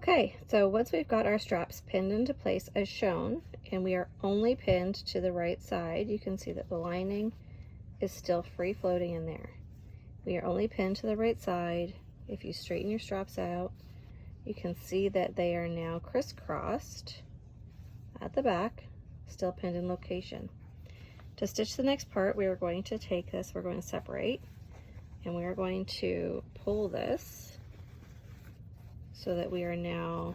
Okay, so once we've got our straps pinned into place as shown, and we are only pinned to the right side, you can see that the lining is still free floating in there. We are only pinned to the right side. If you straighten your straps out, you can see that they are now crisscrossed at the back, still pinned in location. To stitch the next part, we are going to take this, we're going to separate, and we are going to pull this so that we are now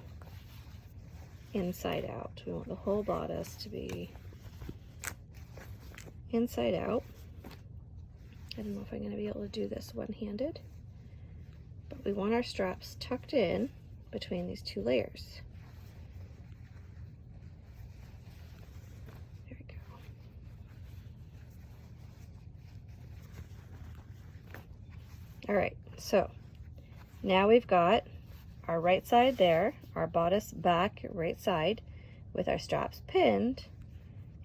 inside out. We want the whole bodice to be inside out. I don't know if I'm going to be able to do this one-handed, but we want our straps tucked in between these two layers. There we go. All right, so now we've got our right side there, our bodice back right side with our straps pinned,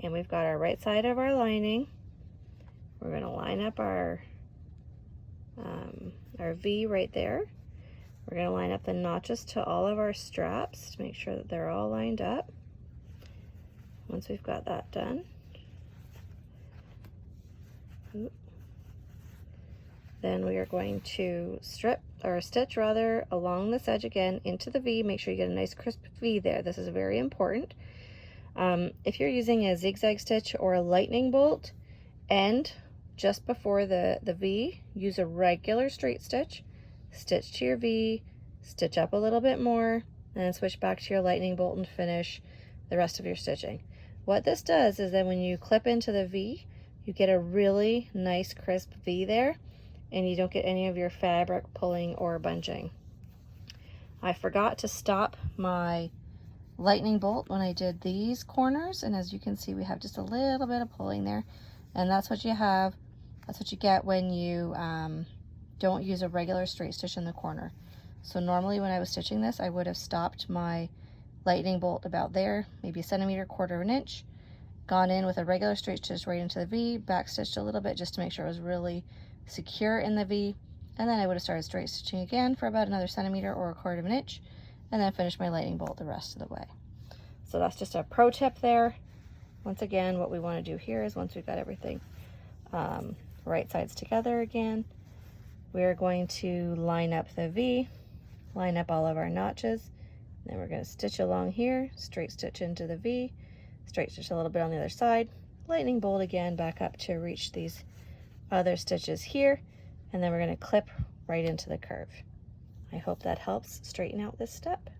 and we've got our right side of our lining. We're going to line up our V right there. We're going to line up the notches to all of our straps to make sure that they're all lined up. Once we've got that done, then we are going to stitch along this edge again into the V. Make sure you get a nice crisp V there. This is very important. If you're using a zigzag stitch or a lightning bolt, and just before the V, use a regular straight stitch, stitch to your V, stitch up a little bit more, and then switch back to your lightning bolt and finish the rest of your stitching. What this does is that when you clip into the V, you get a really nice crisp V there, and you don't get any of your fabric pulling or bunching. I forgot to stop my lightning bolt when I did these corners, and as you can see, we have just a little bit of pulling there, and that's what you have. That's what you get when you don't use a regular straight stitch in the corner. So normally when I was stitching this, I would have stopped my lightning bolt about there, maybe a centimeter, quarter of an inch, gone in with a regular straight stitch right into the V, back stitched a little bit just to make sure it was really secure in the V, and then I would have started straight stitching again for about another centimeter or a quarter of an inch, and then finish my lightning bolt the rest of the way. So that's just a pro tip there. Once again, what we want to do here is once we've got everything right sides together again, we're going to line up the V, line up all of our notches, then we're going to stitch along here, straight stitch into the V, straight stitch a little bit on the other side, lightning bolt again back up to reach these other stitches here, and then we're going to clip right into the curve. I hope that helps straighten out this step.